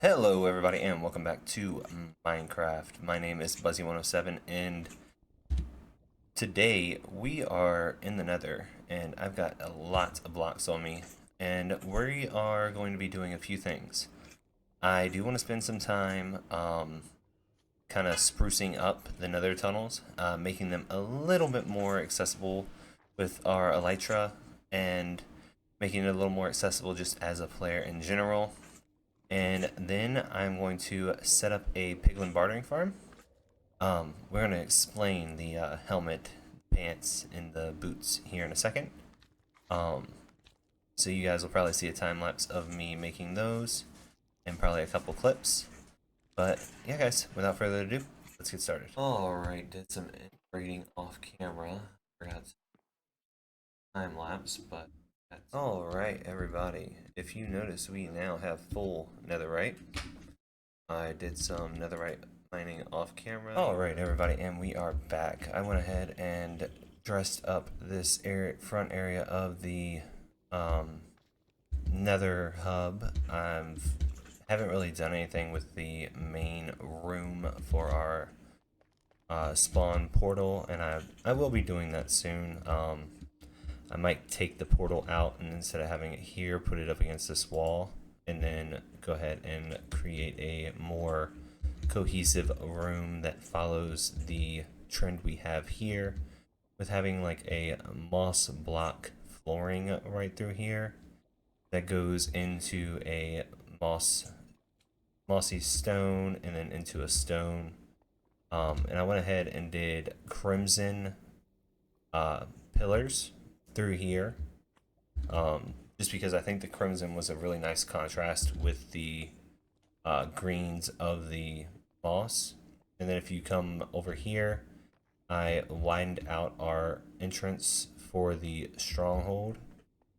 Hello everybody and welcome back to Minecraft. My name is Buzzy107 and today we are in the Nether and I've got a lot of blocks on me and we are going to be doing a few things. I do want to spend some time kind of sprucing up the Nether tunnels, making them a little bit more accessible with our Elytra and making it a little more accessible just as a player in general. And then I'm going to set up a Piglin bartering farm. We're going to explain the helmet, pants, and the boots here in a second. Um, so you guys will probably see a time lapse of me making those, and probably a couple clips. But yeah, guys, without further ado, let's get started. Alright, did some integrating off camera. Forgot time lapse, but that's alright, everybody. If you notice, we now have full netherite. I did some netherite mining off camera. Alright everybody, and we are back. I went ahead and dressed up this front area of the nether hub. I haven't really done anything with the main room for our spawn portal, and I will be doing that soon. I might take the portal out and instead of having it here, put it up against this wall, and then go ahead and create a more cohesive room that follows the trend we have here with having like a moss block flooring right through here that goes into a mossy stone and then into a stone. And I went ahead and did crimson pillars through here, just because I think the crimson was a really nice contrast with the greens of the moss. And then if you come over here, I widened out our entrance for the stronghold.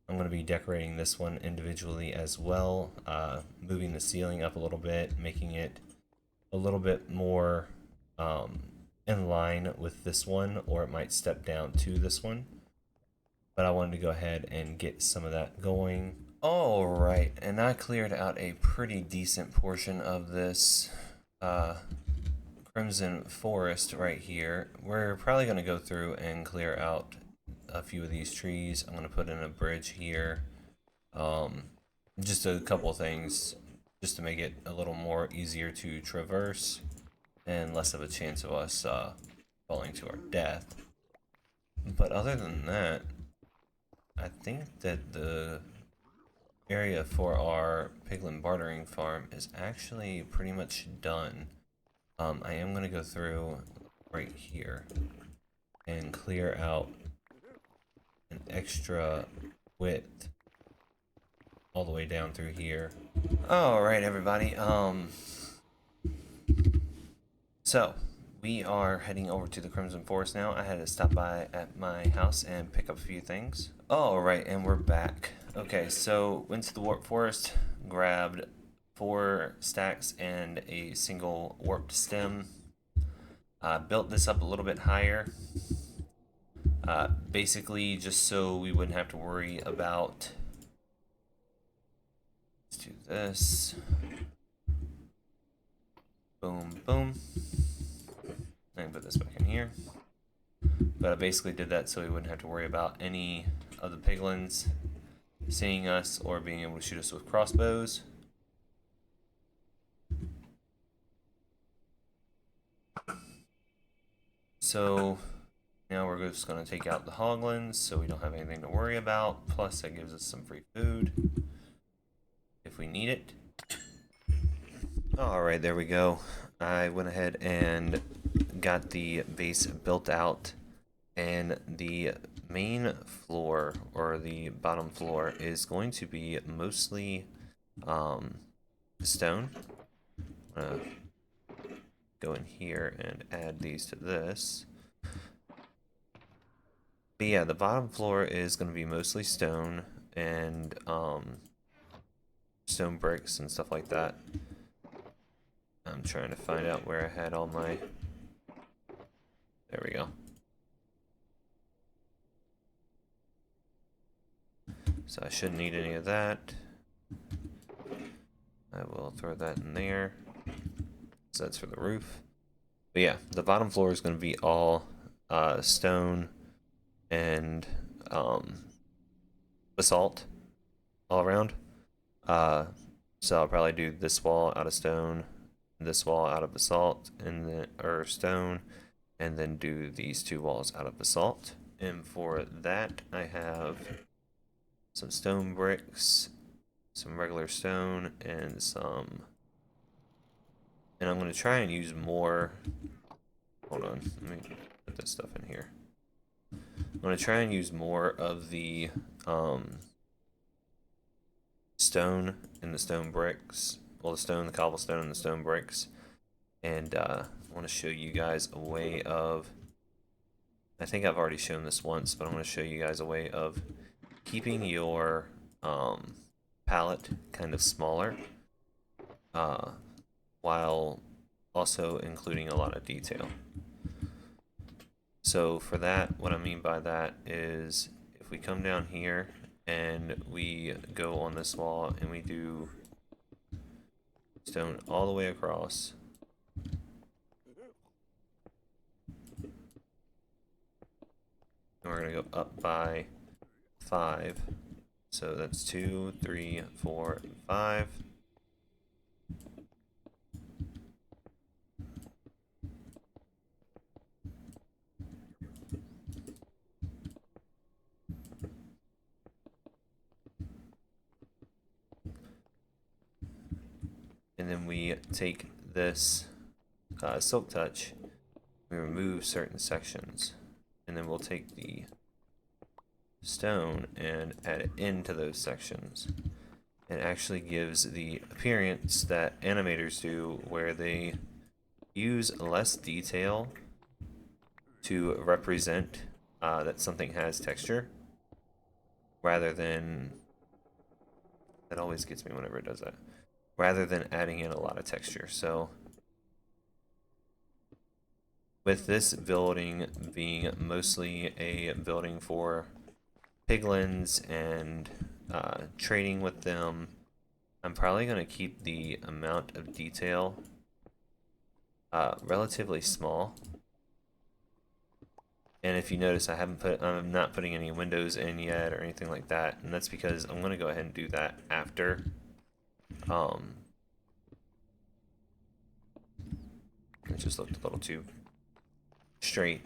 I'm going to be decorating this one individually as well, moving the ceiling up a little bit, making it a little bit more in line with this one, or it might step down to this one. But I wanted to go ahead and get some of that going. Alright, and I cleared out a pretty decent portion of this crimson forest right here. We're probably going to go through and clear out a few of these trees. I'm going to put in a bridge here. Just a couple things just to make it a little more easier to traverse and less of a chance of us falling to our death. But other than that, I think that the area for our Piglin bartering farm is actually pretty much done. I am going to go through right here and clear out an extra width all the way down through here. Alright everybody, so we are heading over to the Crimson Forest now. I had to stop by at my house and pick up a few things. Alright, and we're back. Okay, so went to the Warp Forest, grabbed 4 stacks and a single warped stem. Built this up a little bit higher. Basically just so we wouldn't have to worry about... Let's do this. Boom, boom. I can put this back in here. But I basically did that so we wouldn't have to worry about any of the piglins seeing us or being able to shoot us with crossbows. So now we're just going to take out the hoglins so we don't have anything to worry about. Plus that gives us some free food if we need it. Alright, there we go. I went ahead and got the base built out, and the main floor, or the bottom floor, is going to be mostly stone. I'm gonna go in here and add these to this. But yeah, the bottom floor is going to be mostly stone and stone bricks and stuff like that. I'm trying to find out where I had all my... There we go. So I shouldn't need any of that. I will throw that in there. So that's for the roof. But yeah, the bottom floor is going to be all stone and basalt all around. So I'll probably do this wall out of stone, this wall out of basalt, and then or stone, and then do these two walls out of basalt. And for that, I have some stone bricks, some regular stone, and some. And I'm going to try and use more. Hold on, let me put this stuff in here. I'm going to try and use more of the stone and the stone bricks. Well, the stone, the cobblestone, and the stone bricks. And I want to show you guys a way of. I think I've already shown this once, but I'm going to show you guys a way of keeping your palette kind of smaller while also including a lot of detail. So for that, what I mean by that is if we come down here and we go on this wall and we do stone all the way across, and we're going to go up by 5. So that's 2, 3, 4, and 5. And then we take this silk touch, we remove certain sections, and then we'll take the stone and add it into those sections. It actually gives the appearance that animators do where they use less detail to represent that something has texture rather than, that always gets me whenever it does that, rather than adding in a lot of texture. So with this building being mostly a building for piglins and trading with them, I'm probably going to keep the amount of detail relatively small. And if you notice, I'm not putting any windows in yet or anything like that, and that's because I'm going to go ahead and do that after. It just looked a little too straight.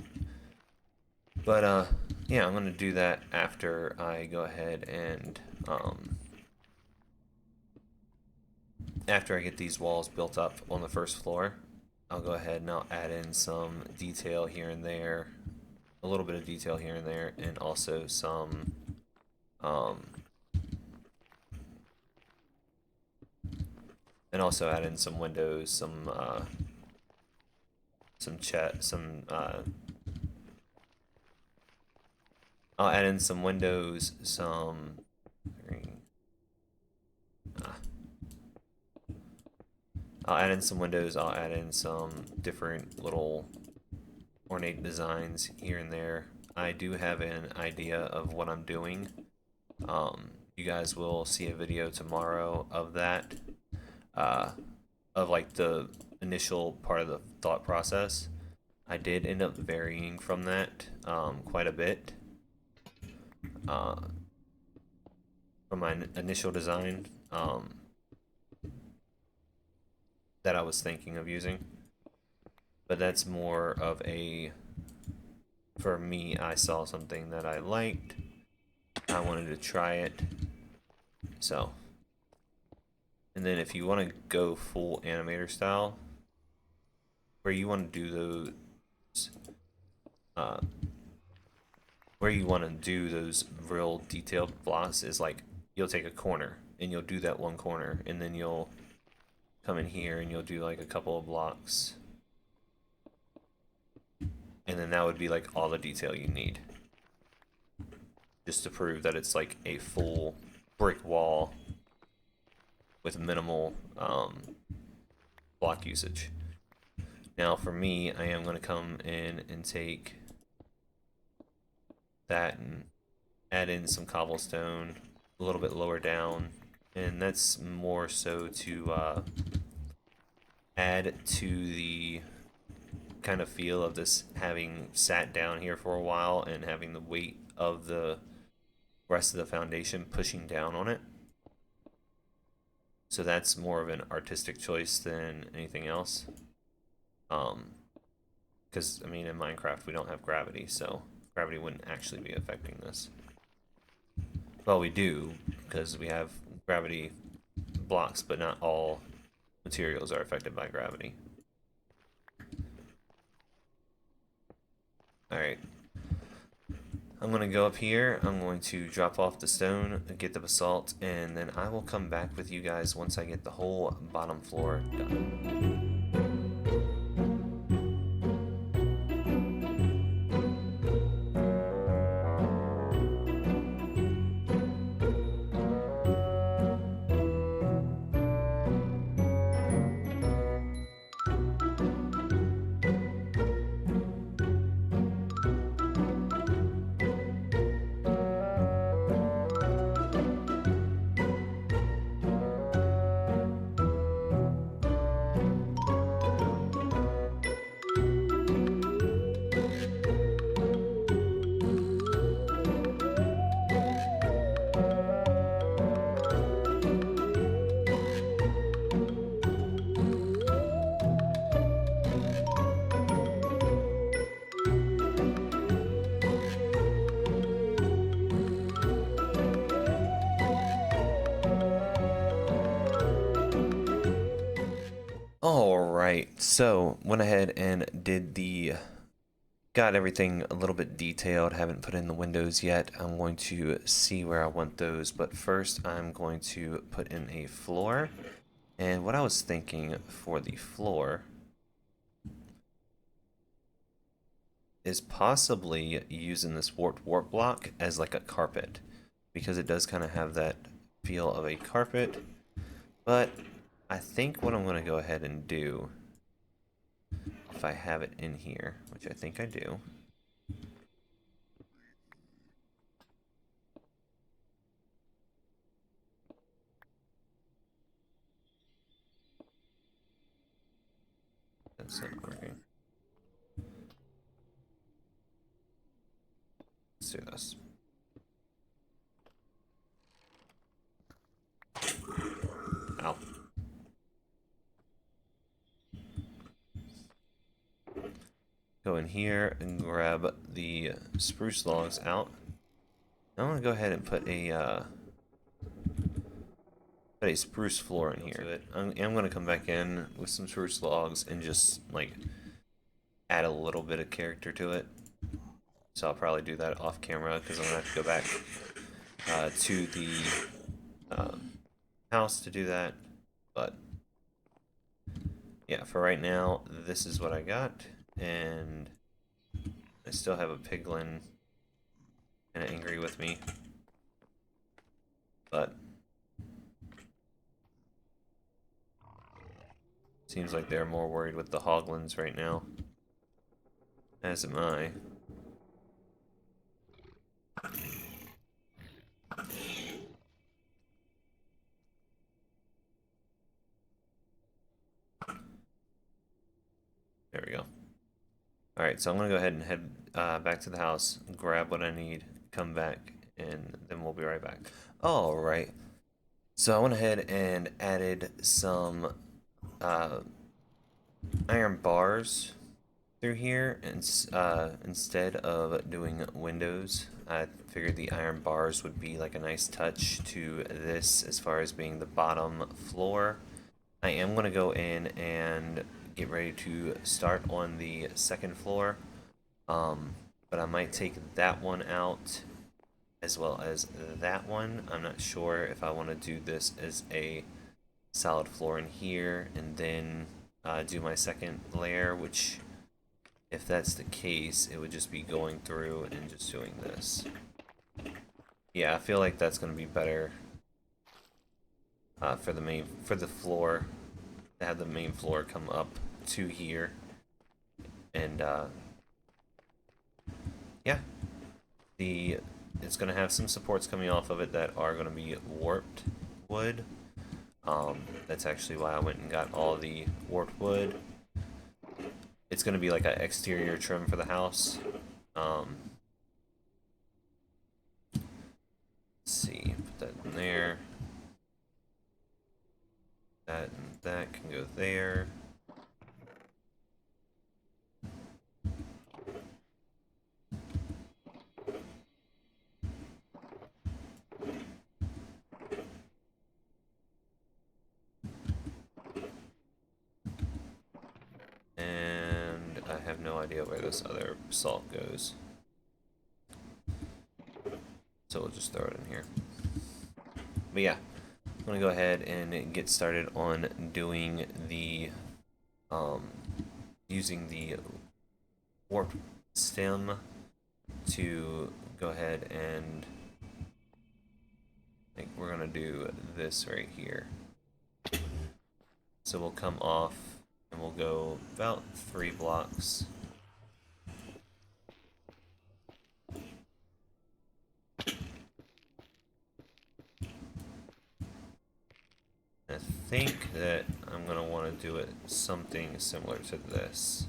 But yeah, I'm going to do that after I go ahead and after I get these walls built up on the first floor. I'll go ahead and I'll add in some detail here and there, a little bit of detail here and there, and also some and also add in some windows, some I'll add in some windows, I'll add in some windows, I'll add in some different little ornate designs here and there. I do have an idea of what I'm doing. You guys will see a video tomorrow of that, of like the initial part of the thought process. I did end up varying from that quite a bit from my initial design that I was thinking of using. But that's more of a, for me, I saw something that I liked. I wanted to try it. So, and then if you want to go full animator style, where you want to do those, where you want to do those real detailed blocks is like, you'll take a corner and you'll do that one corner, and then you'll come in here and you'll do like a couple of blocks. And then that would be like all the detail you need. Just to prove that it's like a full brick wall with minimal block usage. Now for me, I am going to come in and take that and add in some cobblestone a little bit lower down and that's more so to add to the kind of feel of this having sat down here for a while and having the weight of the rest of the foundation pushing down on it. So that's more of an artistic choice than anything else. Because, I mean, in Minecraft we don't have gravity, so gravity wouldn't actually be affecting this. Well, we do, because we have gravity blocks, but not all materials are affected by gravity. Alright. I'm going to go up here, I'm going to drop off the stone, get the basalt, and then I will come back with you guys once I get the whole bottom floor done. Alright, so went ahead and got everything a little bit detailed, haven't put in the windows yet. I'm going to see where I want those, but first I'm going to put in a floor. And what I was thinking for the floor is possibly using this warp block as like a carpet, because it does kind of have that feel of a carpet. But I think what I'm going to go ahead and do, if I have it in here, which I think I do. That's not working. Let's do this. Ow. Go in here and grab the spruce logs out. I'm gonna go ahead and put a spruce floor in here. I'm gonna come back in with some spruce logs and just like add a little bit of character to it. So I'll probably do that off camera because I'm gonna have to go back to the house to do that. But yeah, for right now, this is what I got, and I still have a piglin kind of angry with me, but seems like they're more worried with the hoglins right now, as am I. There we go. Alright, so I'm going to go ahead and head back to the house, grab what I need, come back, and then we'll be right back. Alright, so I went ahead and added some iron bars through here, and instead of doing windows. I figured the iron bars would be like a nice touch to this as far as being the bottom floor. I am going to go in and get ready to start on the second floor, but I might take that one out as well as that one. I'm not sure if I want to do this as a solid floor in here and then do my second layer, which if that's the case, it would just be going through and just doing this. Yeah, I feel like that's going to be better for the floor, to have the main floor come up to here, and yeah, it's going to have some supports coming off of it that are going to be warped, wood. That's actually why I went and got all the warped wood. It's going to be like an exterior trim for the house. Let's see, put that in there. That and that can go there. And I have no idea where this other salt goes. So we'll just throw it in here. But yeah, I'm gonna go ahead and get started on doing the using the warp stem to go ahead and I think we're gonna do this right here. So we'll come off and we'll go about 3 blocks. I think that I'm going to want to do it something similar to this.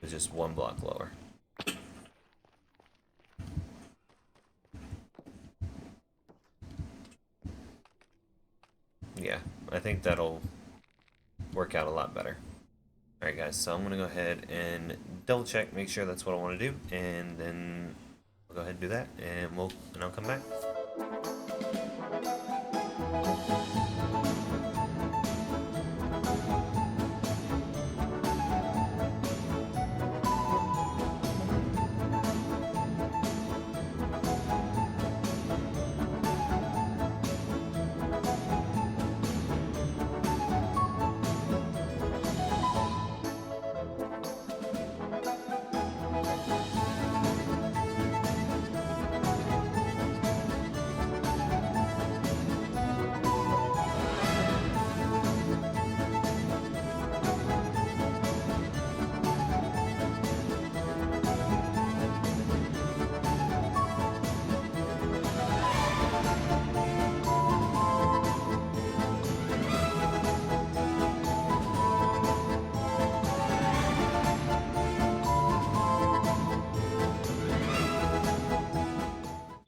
It's just 1 block lower. Yeah, I think that'll work out a lot better. Alright guys, so I'm going to go ahead and double check, make sure that's what I want to do, and then I'll go ahead and do that, and I'll come back.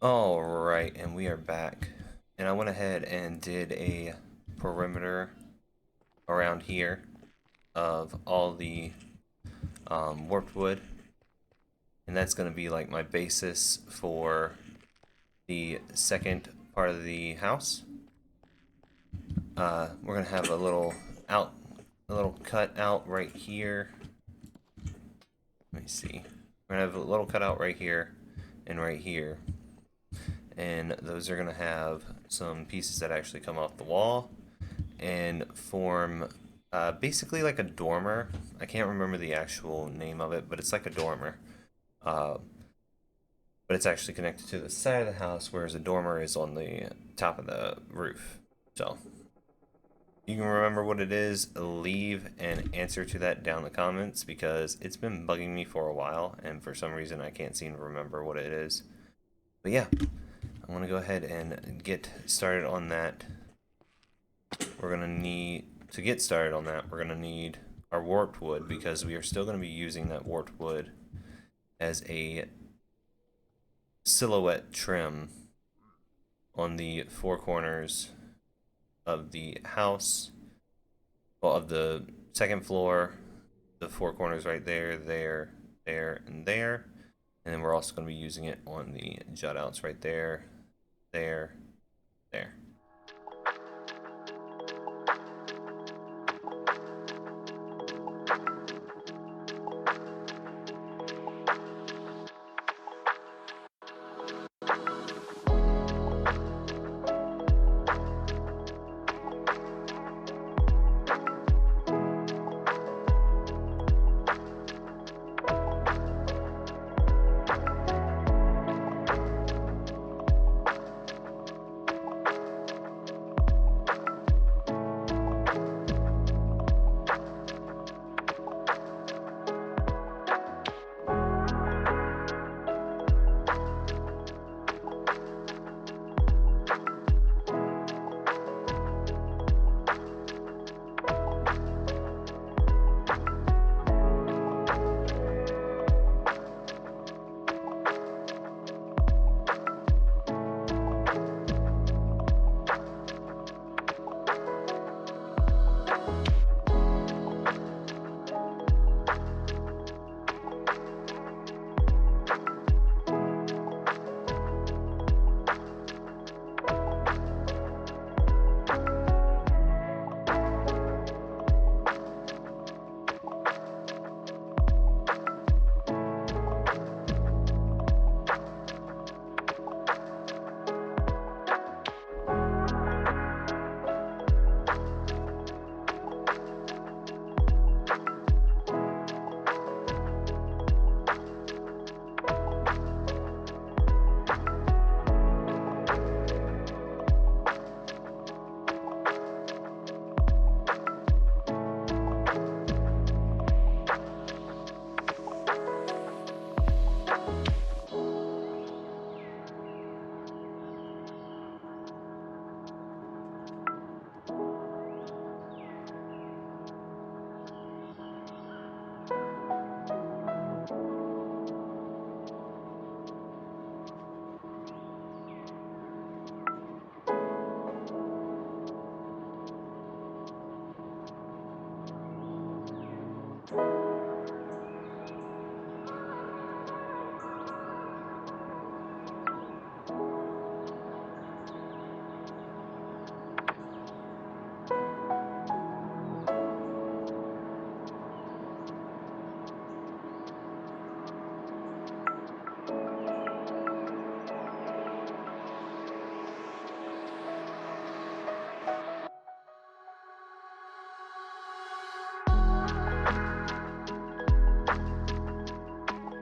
Alright, and we are back. And I went ahead and did a perimeter around here of all the warped wood. And that's going to be like my basis for the second part of the house. We're going to have a little cut out right here. Let me see. We're going to have a little cutout right here and right here. And those are going to have some pieces that actually come off the wall and form basically like a dormer. I can't remember the actual name of it, but it's like a dormer. But it's actually connected to the side of the house, whereas a dormer is on the top of the roof. So you can remember what it is, leave an answer to that down in the comments, because it's been bugging me for a while, and for some reason I can't seem to remember what it is. But yeah, I'm going to go ahead and get started on that. We're going to need, to get started on that, we're going to need our warped wood, because we are still going to be using that warped wood as a silhouette trim on the 4 corners of the house, well, of the second floor, the 4 corners right there, there, there, and there. And then we're also going to be using it on the jut outs right there, there, there.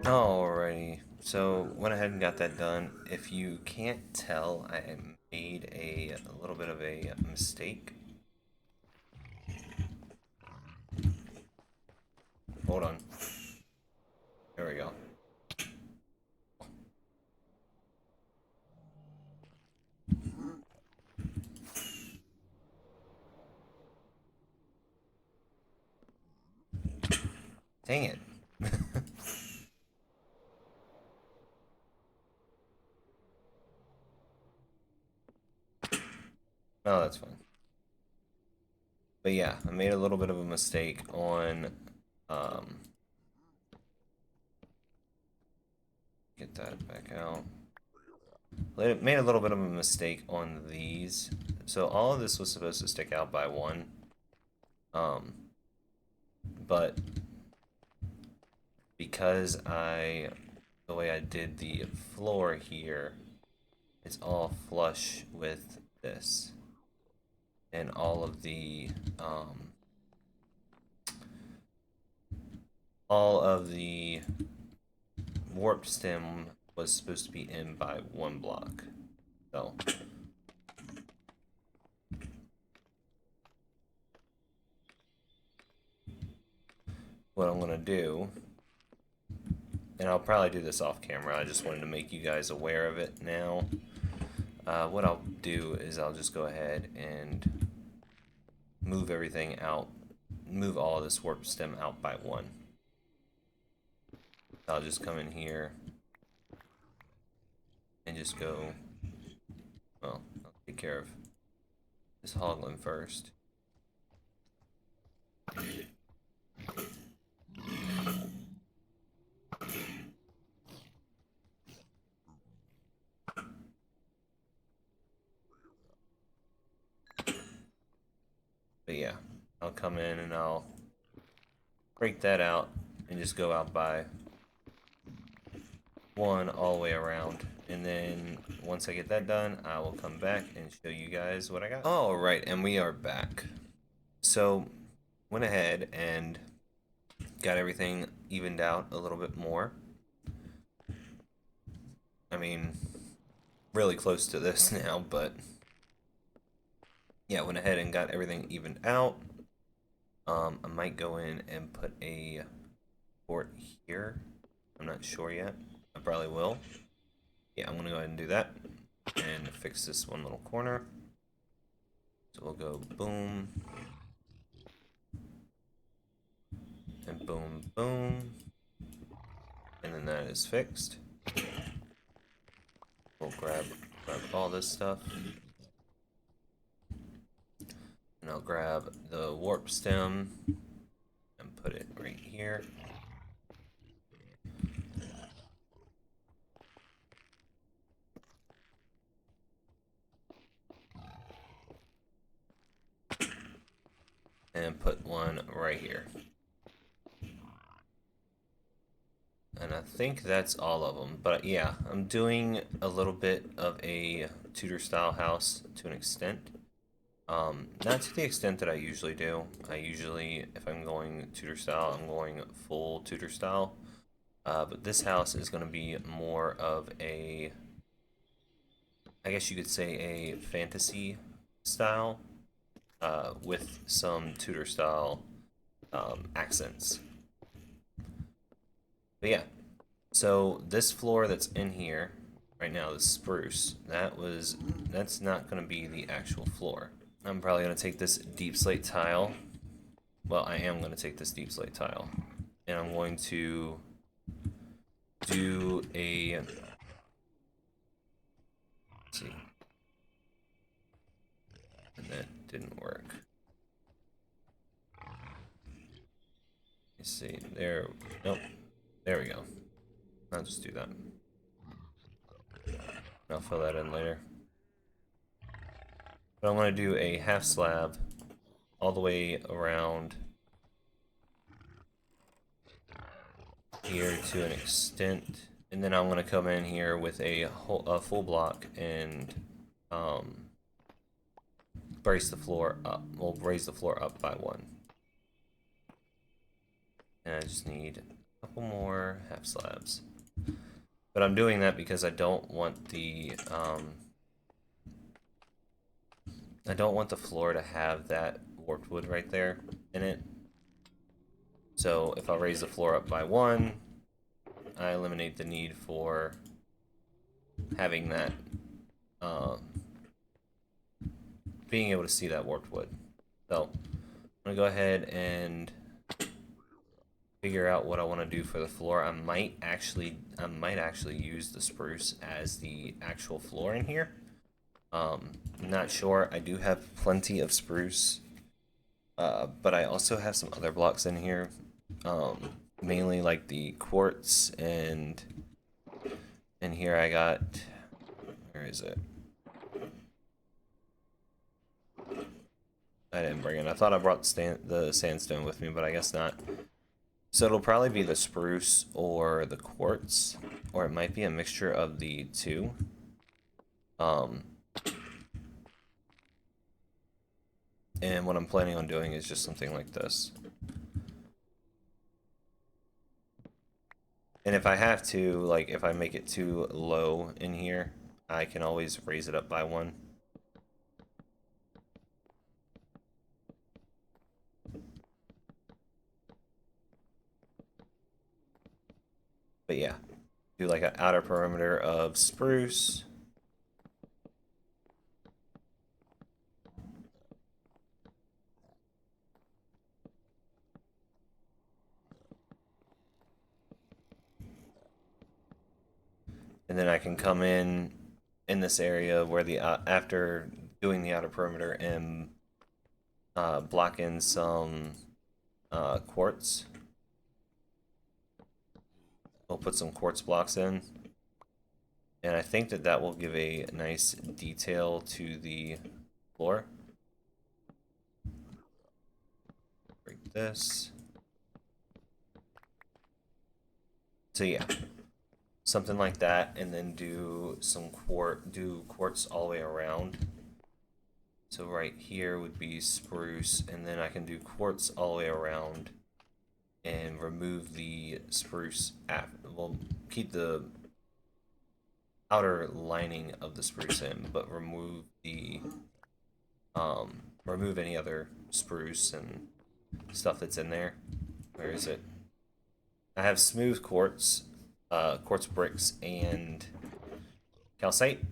Alrighty, so went ahead and got that done. If you can't tell, I made a little bit of a mistake. Hold on. There we go. Dang it. No, that's fine. But yeah, I made a little bit of a mistake on, get that back out. Made a little bit of a mistake on these. So all of this was supposed to stick out by one. But because the way I did the floor here, it's all flush with this. And all of the warp stem was supposed to be in by one block. So what I'm gonna do, and I'll probably do this off camera, I just wanted to make you guys aware of it now. What I'll do is I'll just go ahead and move everything out, move all of this warp stem out by one. I'll just come in here and just go, well, I'll take care of this hoglin first. But yeah, I'll come in and I'll break that out and just go out by one all the way around. And then once I get that done, I will come back and show you guys what I got. Alright, and we are back. So, went ahead and got everything evened out a little bit more. I mean, really close to this now, but yeah, went ahead and got everything evened out. I might go in and put a port here. I'm not sure yet. I probably will. Yeah, I'm gonna go ahead and do that and fix this one little corner. So we'll go boom and boom, boom, and then that is fixed. We'll grab all this stuff, and I'll grab the warp stem and put it right here. And put one right here. And I think that's all of them. But yeah, I'm doing a little bit of a Tudor style house to an extent. Not to the extent that I usually do. I usually, if I'm going Tudor style, I'm going full Tudor style. But this house is going to be more of a, I guess you could say, a fantasy style with some Tudor style accents. But yeah, so this floor that's in here right now, the spruce, that's not going to be the actual floor. I'm probably going to take this deep slate tile. Well, I am going to take this deep slate tile, and I'm going to do a, let's see, and that didn't work. Let me Let's see, there, nope, there we go. I'll just do that. I'll fill that in later. But I'm going to do a half slab all the way around here to an extent, and then I'm going to come in here with a full block and brace the floor up. We'll raise the floor up by 1. And I just need a couple more half slabs. But I'm doing that because I don't want the floor to have that warped wood right there in it. So if I raise the floor up by 1, I eliminate the need for having that being able to see that warped wood. So I'm gonna go ahead and figure out what I want to do for the floor. I might actually use the spruce as the actual floor in here. I'm not sure. I do have plenty of spruce, but I also have some other blocks in here, mainly like the quartz, and here I got, where is it? I didn't bring it. I thought I brought the sandstone with me, but I guess not. So it'll probably be the spruce or the quartz, or it might be a mixture of the two. And what I'm planning on doing is just something like this. And if I have to, like if I make it too low in here, I can always raise it up by 1. But yeah, do like an outer perimeter of spruce. And then I can come in this area where the after doing the outer perimeter and block in some quartz. We'll put some quartz blocks in, and I think that will give a nice detail to the floor. Break this. So yeah, something like that, and then do some quartz all the way around. So right here would be spruce, and then I can do quartz all the way around and remove the spruce after. We'll keep the outer lining of the spruce in, but remove the remove any other spruce and stuff that's in there. Where is it? I have smooth quartz, quartz bricks, and calcite.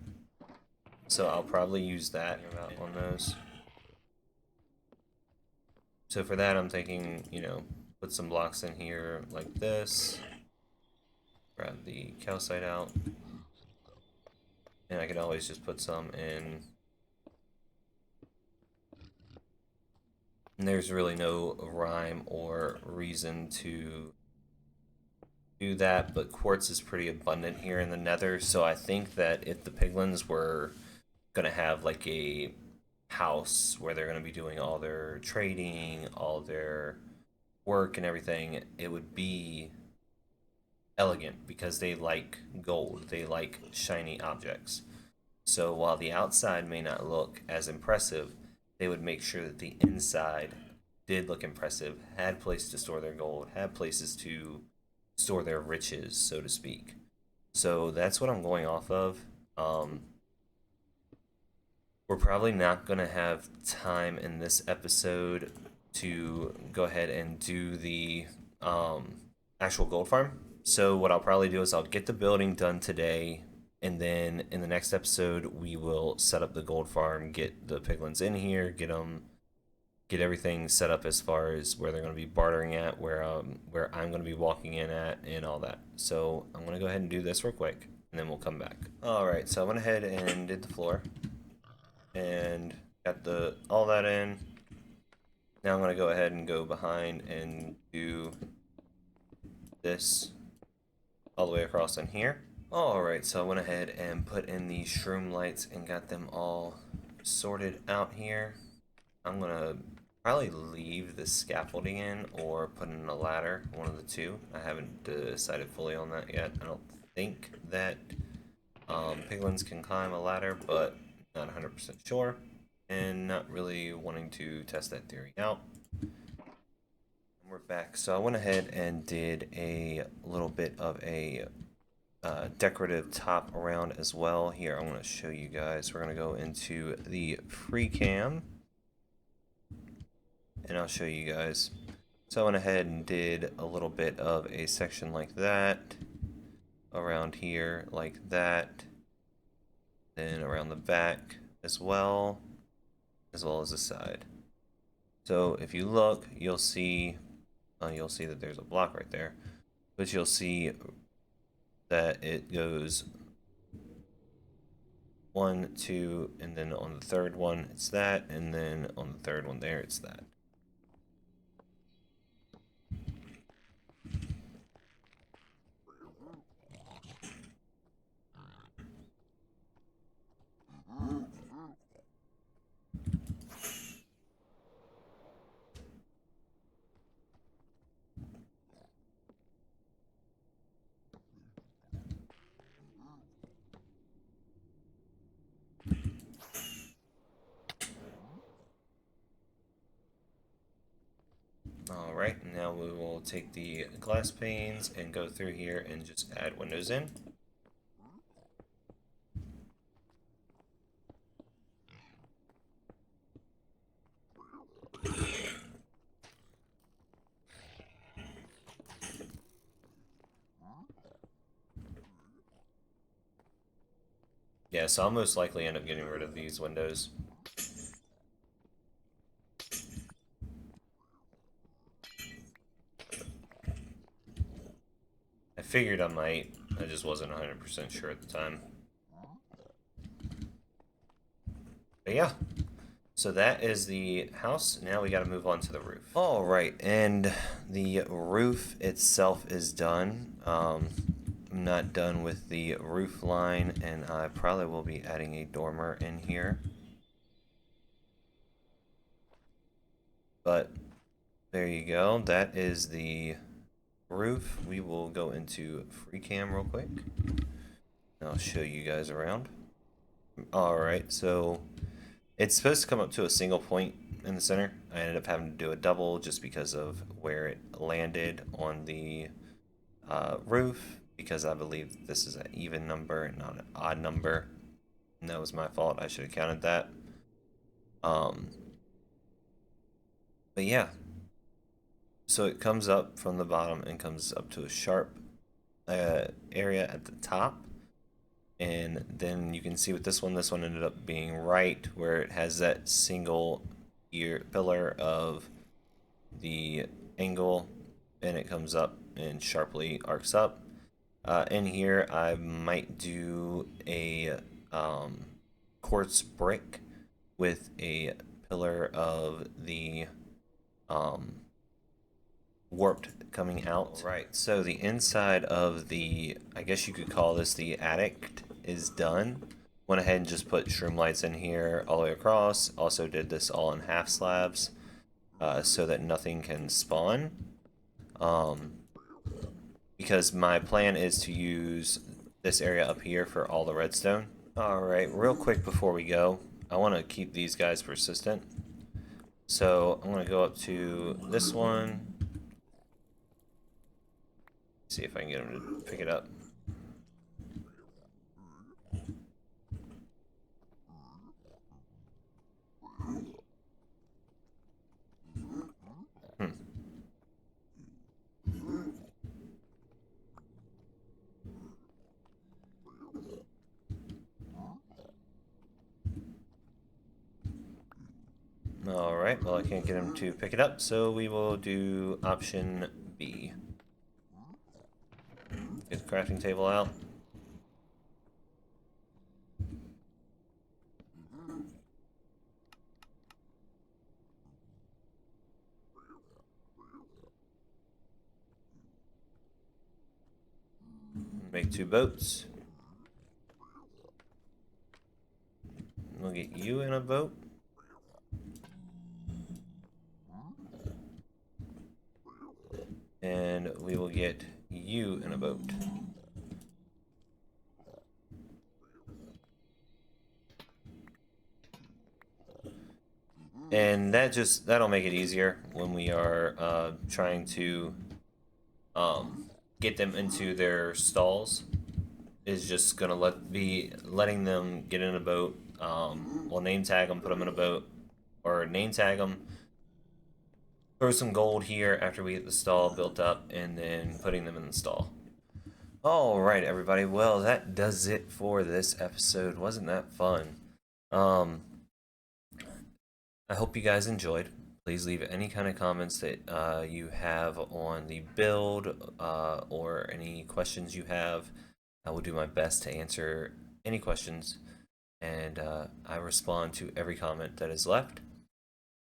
So I'll probably use that on those. So for that, I'm thinking, you know, put some blocks in here like this. Grab the calcite out. And I can always just put some in. And there's really no rhyme or reason to do that, but quartz is pretty abundant here in the nether, so I think that if the piglins were gonna have like a house where they're gonna be doing all their trading, all their work and everything, it would be elegant because they like gold, they like shiny objects. So while the outside may not look as impressive, they would make sure that the inside did look impressive, had places to store their gold, had places to store their riches, so to speak. So that's what I'm going off of. We're probably not going to have time in this episode to go ahead and do the actual gold farm. So what I'll probably do is I'll get the building done today, and then in the next episode we will set up the gold farm, get the piglins in here, get everything set up as far as where they're going to be bartering at, where I'm going to be walking in at, and all that. So I'm going to go ahead and do this real quick, and then we'll come back. All right, so I went ahead and did the floor, and got all that in. Now I'm going to go ahead and go behind and do this all the way across in here. Alright, so I went ahead and put in the shroom lights and got them all sorted out here. I'm gonna probably leave the scaffolding in or put in a ladder, one of the two. I haven't decided fully on that yet. I don't think that piglins can climb a ladder, but not 100% sure, and not really wanting to test that theory out. And we're back. So I went ahead and did a little bit of a decorative top around as well. Here, I'm going to show you guys. We're going to go into the free cam, and I'll show you guys. So I went ahead and did a little bit of a section like that, around here like that, then around the back as well as the side. So if you look, you'll see that there's a block right there, but you'll see that it goes 1, 2, and then on the third one it's that, and then on the third one there it's that. Alright, now we will take the glass panes and go through here and just add windows in. Yeah, so I'll most likely end up getting rid of these windows. I figured I might, I just wasn't 100% sure at the time. But yeah, so that is the house. Now we gotta move on to the roof. Alright, and the roof itself is done. I'm not done with the roof line, and I probably will be adding a dormer in here. But there you go, that is the roof. We will go into free cam real quick. And I'll show you guys around. Alright, so it's supposed to come up to a single point in the center. I ended up having to do a double just because of where it landed on the roof, because I believe this is an even number and not an odd number. And that was my fault. I should have counted that. But yeah. So it comes up from the bottom and comes up to a sharp area at the top. And then you can see with this one ended up being right where it has that single pillar of the angle, and it comes up and sharply arcs up. In here, I might do a quartz brick with a pillar of the warped coming out. Right, so the inside of the, I guess you could call this the attic, is done. Went ahead and just put shroom lights in here all the way across. Also did this all in half slabs so that nothing can spawn. Because my plan is to use this area up here for all the redstone. Alright, real quick before we go, I want to keep these guys persistent. So I'm going to go up to this one. See if I can get him to pick it up. Alright, well I can't get him to pick it up, so we will do option B. Get the crafting table out. Make 2 boats. We'll get you in a boat. And we will get you in a boat. And that'll make it easier when we are trying to get them into their stalls. Is just gonna letting them get in a boat. We'll name tag them, put them in a boat, or name tag them. Throw some gold here after we get the stall built up, and then putting them in the stall. All right, everybody. Well, that does it for this episode. Wasn't that fun? I hope you guys enjoyed. Please leave any kind of comments that you have on the build or any questions you have. I will do my best to answer any questions, and I respond to every comment that is left.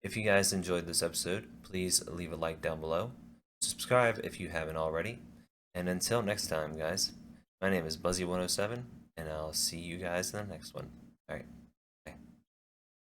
If you guys enjoyed this episode, please leave a like down below. Subscribe if you haven't already. And until next time, guys, my name is Buzzy107, and I'll see you guys in the next one. All right.